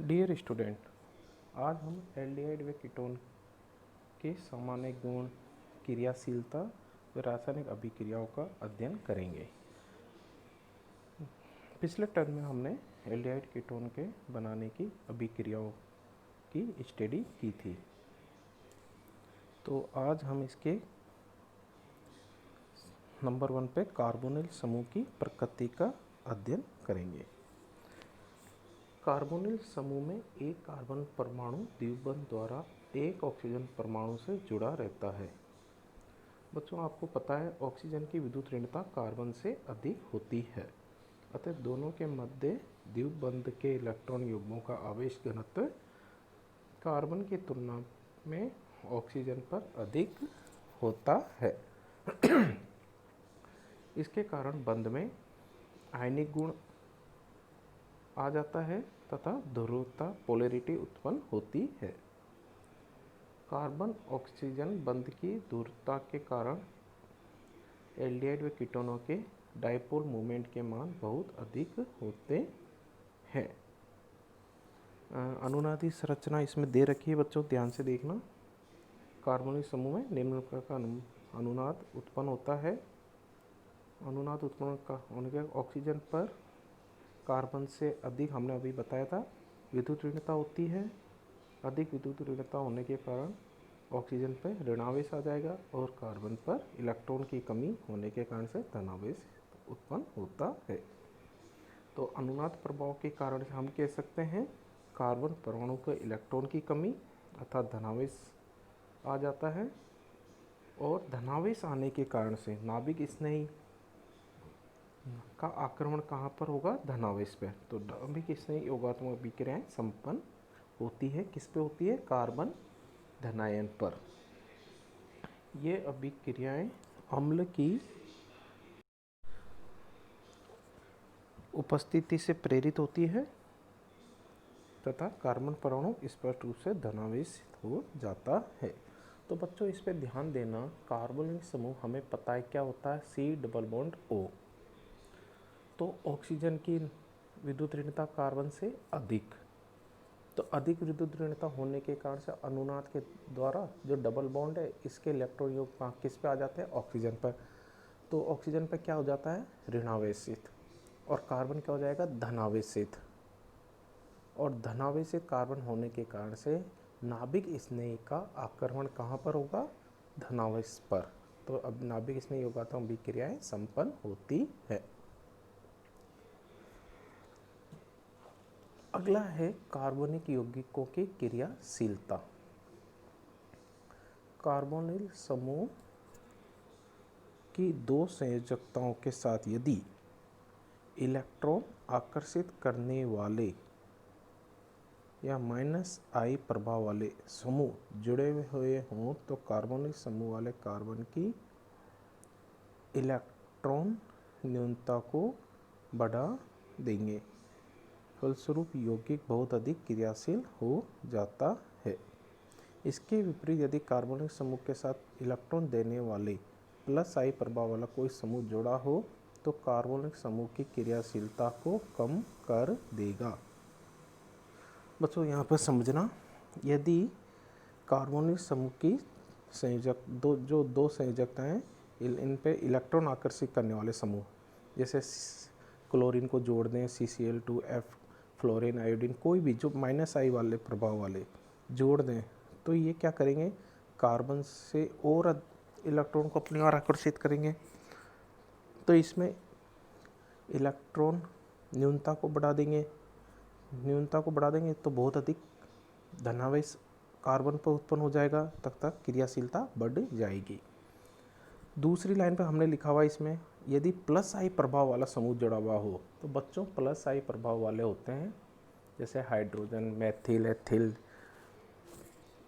Dear student, आज हम aldehyde व कीटोन के सामान्य गुण, क्रियाशीलता व रासायनिक अभिक्रियाओं का अध्ययन करेंगे। पिछले टर्म में हमने एल्डिहाइड कीटोन के बनाने की अभिक्रियाओं की स्टडी की थी। तो आज हम इसके नंबर 1 पे कार्बोनिल समूह की प्रकृति का अध्ययन करेंगे। कार्बोनिल समूह में एक कार्बन परमाणु द्विबंध द्वारा एक ऑक्सीजन परमाणु से जुड़ा रहता है। बच्चों, आपको पता है ऑक्सीजन की विद्युत ऋणता कार्बन से अधिक होती है, अतः दोनों के मध्य द्विबंध के इलेक्ट्रॉन युग्मों का आवेश घनत्व कार्बन की तुलना में ऑक्सीजन पर अधिक होता है। इसके कारण बंध में आयनिक गुण आ जाता है तथा ध्रुवता पोलैरिटी उत्पन्न होती है। कार्बन ऑक्सीजन बंध की ध्रुवता के कारण एल्डिहाइड व कीटोनों के डायपोल मोमेंट के मान बहुत अधिक होते हैं। अनुनादी संरचना इसमें दे रखी है बच्चों, ध्यान से देखना। कार्बोनिल समूह में निम्न प्रकार का अनुनाद उत्पन्न होता है। अनुनाद उत्पन्न होने के ऑक्सीजन पर कार्बन से अधिक, हमने अभी बताया था, विद्युत ऋणता होती है। अधिक विद्युत ऋणता होने के कारण ऑक्सीजन पर ऋणावेश आ जाएगा और कार्बन पर इलेक्ट्रॉन की कमी होने के कारण से धनावेश उत्पन्न होता है। तो अनुनाद प्रभाव के कारण हम कह सकते हैं कार्बन परमाणु पर इलेक्ट्रॉन की कमी अर्थात धनावेश आ जाता है। और धनावेश आने के कारण से नाभिक स्नेही का आक्रमण कहाँ पर होगा? धनावेश पे। तो नाभिक स्नेही योगात्मक अभिक्रियाएं संपन्न होती है। किस पे होती है? कार्बन धनायन पर। ये अभिक्रियाएं अम्ल की उपस्थिति से प्रेरित होती है तथा कार्बन परमाणु स्पष्ट रूप से धनावेशित हो जाता है। तो बच्चों, इस पे ध्यान देना। कार्बोनिल समूह हमें पता है क्या होता है? C double bond O। तो ऑक्सीजन की विद्युत ऋणता कार्बन से अधिक, तो अधिक विद्युत ऋणता होने के कारण से अनुनाद के द्वारा जो डबल बॉन्ड है इसके इलेक्ट्रॉन योग किस पे आ जाते हैं? ऑक्सीजन पर। तो ऑक्सीजन पर क्या हो जाता है? ऋणावेशित। और कार्बन क्या हो जाएगा? धनावेशित। और धनावेशित कार्बन होने के कारण से नाभिक स्नेही का आक्रमण कहाँ पर होगा? धनावेश पर। तो अब नाभिक स्नेही योगात्मक अभिक्रियाएं संपन्न होती है। अगला है कार्बनिक यौगिकों की क्रियाशीलता। कार्बोनिल समूह की दो संयोजकताओं के साथ यदि इलेक्ट्रॉन आकर्षित करने वाले या -I प्रभाव वाले समूह जुड़े हुए हों तो कार्बोनिल समूह वाले कार्बन की इलेक्ट्रॉन न्यूनता को बढ़ा देंगे। फलस्वरूप यौगिक बहुत अधिक क्रियाशील हो जाता है। इसके विपरीत यदि कार्बोनिल समूह के साथ इलेक्ट्रॉन देने वाले +I प्रभाव वाला कोई समूह जुड़ा हो तो कार्बोनिल समूह की क्रियाशीलता को कम कर देगा। बच्चों, यहाँ पर समझना, यदि कार्बोनिल समूह की दो संयोजकताएं इन पे इलेक्ट्रॉन आकर्षित करने वाले समूह, जैसे क्लोरीन को जोड़ दें, CCl2F, फ्लोरीन, आयोडीन, कोई भी जो -I वाले प्रभाव वाले जोड़ दें, तो ये क्या करेंगे? कार्बन से और इलेक्ट्रॉन को अपनी ओर आकर्षित करेंगे। तो इसमें इलेक्ट्रॉन न्यूनता को बढ़ा देंगे। तो बहुत अधिक धनावेश कार्बन पर उत्पन्न हो जाएगा, तक क्रियाशीलता बढ़ जाएगी। दूसरी लाइन पर हमने लिखा हुआ इसमें यदि +I प्रभाव वाला समूह जुड़ा हुआ हो तो बच्चों +I प्रभाव वाले होते हैं जैसे हाइड्रोजन, मैथिल, एथिल,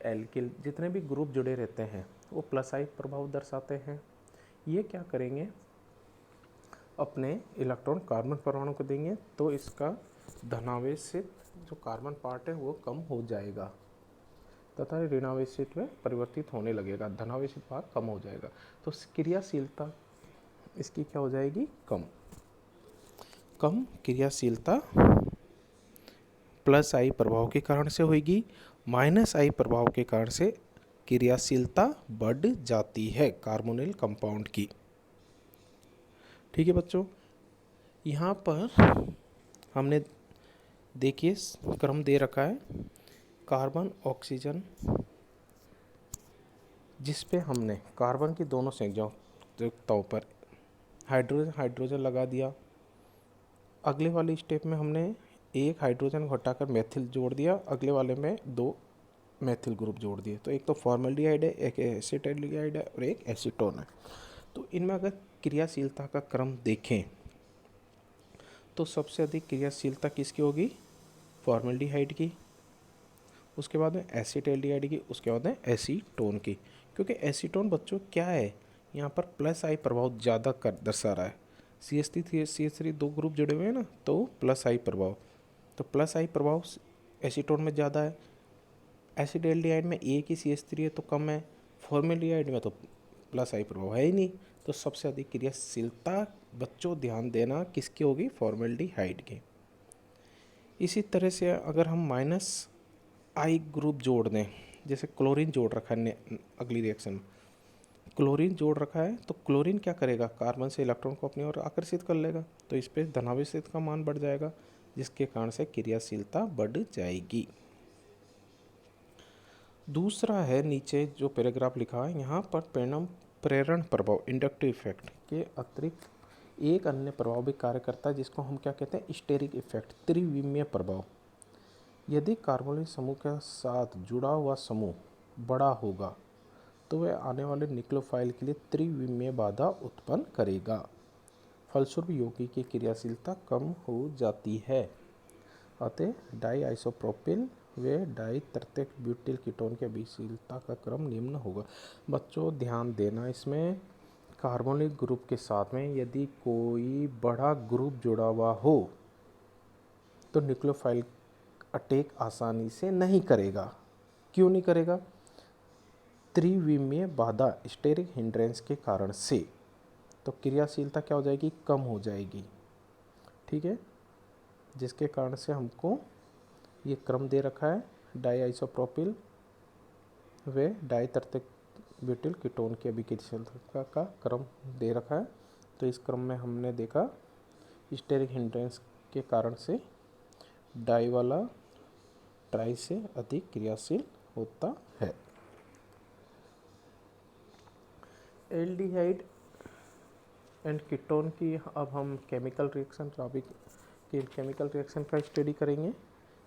एल्किल, जितने भी ग्रुप जुड़े रहते हैं वो +I प्रभाव दर्शाते हैं। ये क्या करेंगे? अपने इलेक्ट्रॉन कार्बन परमाणु को देंगे तो इसका धनावेशित जो कार्बन पार्ट है वो कम हो जाएगा तथा ऋणावेशित में परिवर्तित होने लगेगा। धनावेशित भाग कम हो जाएगा। तो क्रियाशीलता इसकी क्या हो जाएगी? कम क्रियाशीलता प्लस आई प्रभाव के कारण से होगी, माइनस आई प्रभाव के कारण से क्रियाशीलता बढ़ जाती है कार्बोनिल कंपाउंड की। ठीक है बच्चों, यहाँ पर हमने देखिए क्रम दे रखा है कार्बन ऑक्सीजन, जिस पे हमने कार्बन की दोनों संयोजकताओं पर हाइड्रोजन लगा दिया। अगले वाले स्टेप में हमने एक हाइड्रोजन हटाकर मेथिल जोड़ दिया, अगले वाले में 2 मेथिल ग्रुप जोड़ दिए। तो एक तो फॉर्मल्डिहाइड है, एक एसिटाल्डिहाइड है और एक एसीटोन है। तो इनमें अगर क्रियाशीलता का क्रम देखें तो सबसे अधिक क्रियाशीलता किसकी होगी? फॉर्मल्डिहाइड की, उसके बाद में एसिटाल्डिहाइड की, उसके बाद में एसीटोन की। क्योंकि एसीटोन बच्चों क्या है, यहाँ पर प्लस आई प्रभाव ज़्यादा कर दर्शा रहा है। CH3 2 ग्रुप जुड़े हुए हैं ना, तो प्लस आई प्रभाव, तो प्लस आई प्रभाव एसीटोन में ज़्यादा है। एसिटाल्डिहाइड में एक ही CH3 है तो कम है, फॉर्मल्डिहाइड में तो प्लस आई प्रभाव है ही नहीं। तो सबसे अधिक क्रियाशीलता बच्चों ध्यान देना किसकी होगी? फॉर्मल्डिहाइड की। इसी तरह से अगर हम माइनस आई ग्रुप जोड़ दें, जैसे क्लोरीन जोड़ रखा है अगली रिएक्शन में, क्लोरीन जोड़ रखा है तो क्लोरीन क्या करेगा? कार्बन से इलेक्ट्रॉन को अपनी ओर आकर्षित कर लेगा, तो इस पर धनावेशित का मान बढ़ जाएगा, जिसके कारण से क्रियाशीलता बढ़ जाएगी। दूसरा है नीचे जो पैराग्राफ लिखा है, यहाँ पर प्रेरण प्रभाव इंडक्टिव इफेक्ट के अतिरिक्त एक अन्य प्रभाव भी कार्य करता है, जिसको हम क्या कहते हैं? स्टेरिक इफेक्ट, त्रिविमीय प्रभाव। यदि कार्बोनिल समूह के साथ जुड़ा हुआ समूह बड़ा होगा तो वह आने वाले न्यूक्लियोफाइल के लिए त्रिविमीय बाधा उत्पन्न करेगा। फलस्वरूप यौगिक की क्रियाशीलता कम हो जाती है। अतः डाई आइसोप्रोपिल व डाई तृतीयक ब्यूटिल कीटोन की अभिशीलता का क्रम निम्न होगा। बच्चों ध्यान देना, इसमें कार्बोनिल ग्रुप के साथ में यदि कोई बड़ा ग्रुप जुड़ा हुआ हो तो न्यूक्लियोफाइल अटैक आसानी से नहीं करेगा। क्यों नहीं करेगा? त्रिविमीय बाधा, स्टेरिक हिंड्रेंस के कारण से। तो क्रियाशीलता क्या हो जाएगी? कम हो जाएगी। ठीक है, जिसके कारण से हमको ये क्रम दे रखा है, डाई आइसोप्रोपिल व डाई तृतीयक ब्यूटिल कीटोन की अभिक्रियाशीलता का क्रम दे रखा है। तो इस क्रम में हमने देखा स्टेरिक हिंड्रेंस के कारण से डाई वाला ट्राई से अधिक क्रियाशील होता है। एल्डिहाइड एंड कीटोन की अब हम केमिकल रिएक्शन केमिकल रिएक्शन का स्टडी करेंगे,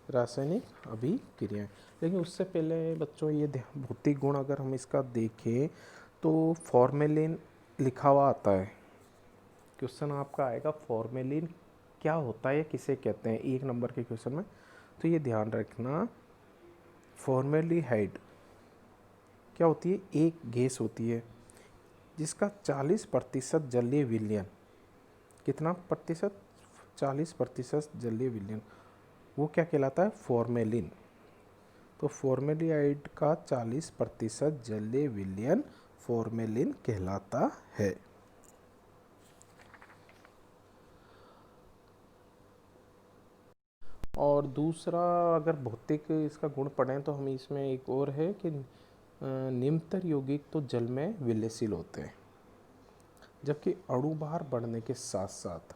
रासायनिक अभिक्रियाएं। लेकिन उससे पहले बच्चों ये भौतिक गुण अगर हम इसका देखें तो फॉर्मेलिन लिखा हुआ आता है, क्वेश्चन आपका आएगा फॉर्मेलिन क्या होता है, किसे कहते हैं, 1 नंबर के क्वेश्चन में। तो ये ध्यान रखना, फॉर्मेल्डिहाइड क्या होती है? एक गैस होती है जिसका 40% जलीय विलयन, कितना प्रतिशत? 40% जलीय विलयन, वो क्या कहलाता है? फॉर्मेलिन। तो फॉर्मेल्डिहाइड का 40% जलीय विलयन फॉर्मेलिन कहलाता है। और दूसरा अगर भौतिक इसका गुण पढ़ें तो हम इसमें एक और है कि निम्नतर यौगिक तो जल में विलयशील होते हैं, जबकि अणु बाहर बढ़ने के साथ साथ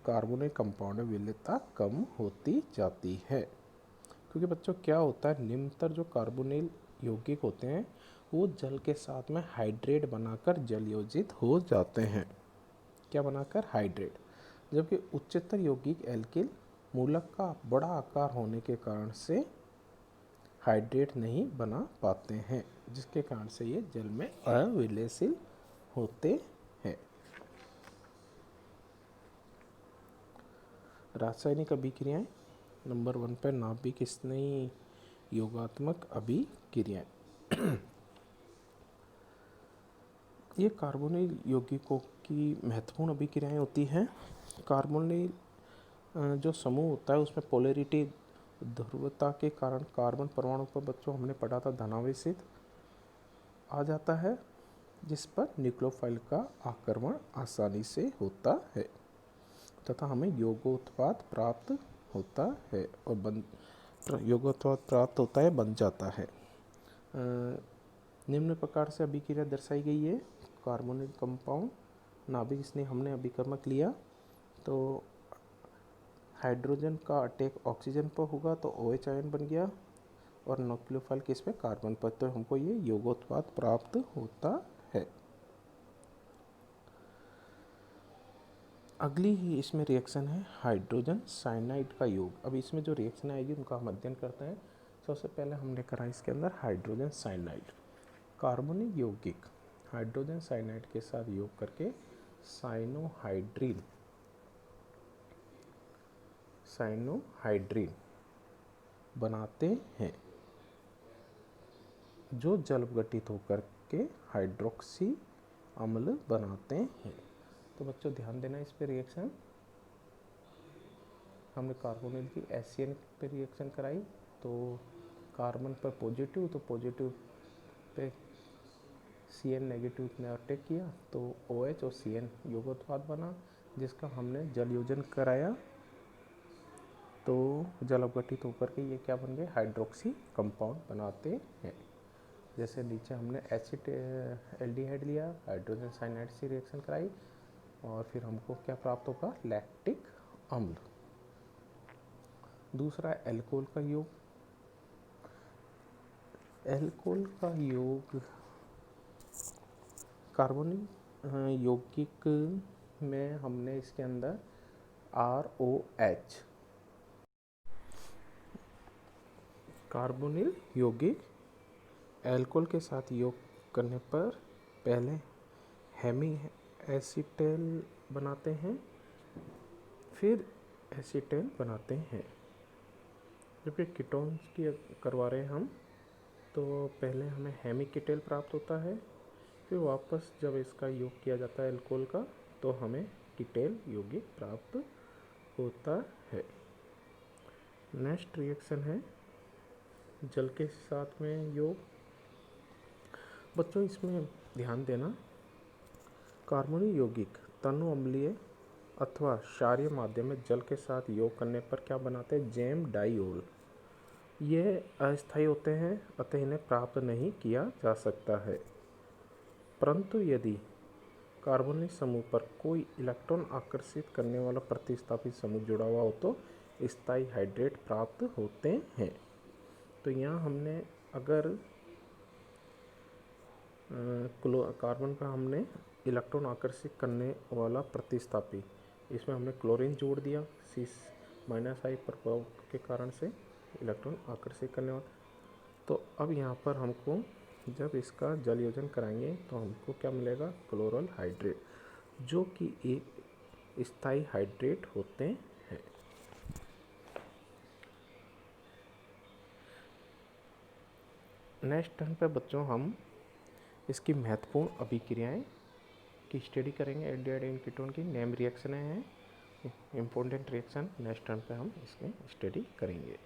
कार्बोनिल कंपाउंड में विलयता कम होती जाती है। क्योंकि बच्चों क्या होता है, निम्नतर जो कार्बोनिल यौगिक होते हैं वो जल के साथ में हाइड्रेट बनाकर जलयोजित हो जाते हैं। क्या बनाकर? हाइड्रेट। जबकि उच्चतर यौगिक एल्किल मूलक का बड़ा आकार होने के कारण से हाइड्रेट नहीं बना पाते हैं, जिसके कारण से ये जल में अविलयशील होते हैं। रासायनिक अभिक्रियाएं नंबर 1 पर नाभिक स्नेही योगात्मक अभिक्रियाएं। ये कार्बोनिल यौगिकों की महत्वपूर्ण अभिक्रियाएं होती हैं। कार्बोनिल जो समूह होता है उसमें पोलैरिटी ध्रुवता के कारण कार्बन परमाणु पर बच्चों हमने पढ़ा था धनावेशित आ जाता है, जिस पर न्यूक्लियोफाइल का आक्रमण आसानी से होता है तथा हमें यौगोत्पाद प्राप्त होता है और यौगिकत्वाद प्राप्त होता है, बन जाता है। निम्न प्रकार से अभिक्रिया दर्शाई गई है। कार्बोनिल कंपाउंड नाभिक स्नेह हमने अभिकर्मक लिया तो हाइड्रोजन का अटैक ऑक्सीजन पर होगा तो OH आयन बन गया और न्यूक्लियोफाइल किस पे, कार्बन पर, तो हमको ये यौगिकोत्पाद प्राप्त होता है। अगली ही इसमें रिएक्शन है हाइड्रोजन साइनाइड का योग। अब इसमें जो रिएक्शन आएगी उनका हम अध्ययन करते हैं। सबसे पहले हमने करा इसके अंदर हाइड्रोजन साइनाइड, कार्बोनिल यौगिक हाइड्रोजन साइनाइड के साथ योग करके साइनोहाइड्रीन बनाते हैं, जो जल गठित होकर के हाइड्रोक्सी अम्ल बनाते हैं। तो बच्चों ध्यान देना इस पे रिएक्शन। हमने कार्बोनिल की HCN पे रिएक्शन कराई तो कार्बन पर पॉजिटिव, तो पॉजिटिव पे CN नेगेटिव ने अटैक किया तो OH और CN यौगिकोत्पाद बना, जिसका हमने जल योजन कराया तो जल अपघटित होकर के ये क्या बन गए, हाइड्रोक्सी कंपाउंड बनाते हैं। जैसे नीचे हमने एसिड एल्डिहाइड लिया, हाइड्रोजन साइनाइड से रिएक्शन कराई और फिर हमको क्या प्राप्त होगा, लैक्टिक अम्ल। दूसरा एल्कोहल का योग। एल्कोहल का योग कार्बोनिल यौगिक में हमने इसके अंदर ROH, कार्बोनिल यौगिक एल्कोहल के साथ योग करने पर पहले हेमी एसिटेल बनाते हैं, फिर एसिटेल बनाते हैं। जब ये कीटोन्स की करवा रहे हैं हम तो पहले हमें हेमिकेटेल प्राप्त होता है, फिर वापस जब इसका योग किया जाता है एल्कोहल का तो हमें कीटेल यौगिक प्राप्त होता है। नेक्स्ट रिएक्शन है जल के साथ में योग। बच्चों इसमें ध्यान देना, कार्बोनिल यौगिक तनु अम्लीय अथवा क्षारीय माध्यम में जल के साथ योग करने पर क्या बनाते हैं, जैम डाइओल। यह अस्थायी होते हैं अतः इन्हें प्राप्त नहीं किया जा सकता है, परंतु यदि कार्बोनिल समूह पर कोई इलेक्ट्रॉन आकर्षित करने वाला प्रतिस्थापित समूह जुड़ा हुआ हो तो स्थायी हाइड्रेट प्राप्त होते हैं। तो यहाँ हमने अगर कार्बन का हमने इलेक्ट्रॉन आकर्षित करने वाला प्रतिस्थापी, इसमें हमने क्लोरीन जोड़ दिया, C- प्रभाव के कारण से इलेक्ट्रॉन आकर्षित करने वाला। तो अब यहाँ पर हमको जब इसका जल योजन कराएंगे तो हमको क्या मिलेगा, क्लोरल हाइड्रेट, जो कि एक स्थायी हाइड्रेट होते हैं। नेक्स्ट टर्न पे बच्चों हम इसकी महत्वपूर्ण अभिक्रियाएं की स्टडी करेंगे। एल्डिहाइड एंड कीटोन की नेम रिएक्शन हैं, इम्पोर्टेंट रिएक्शन। नेक्स्ट टर्न पे हम इसकी स्टडी करेंगे।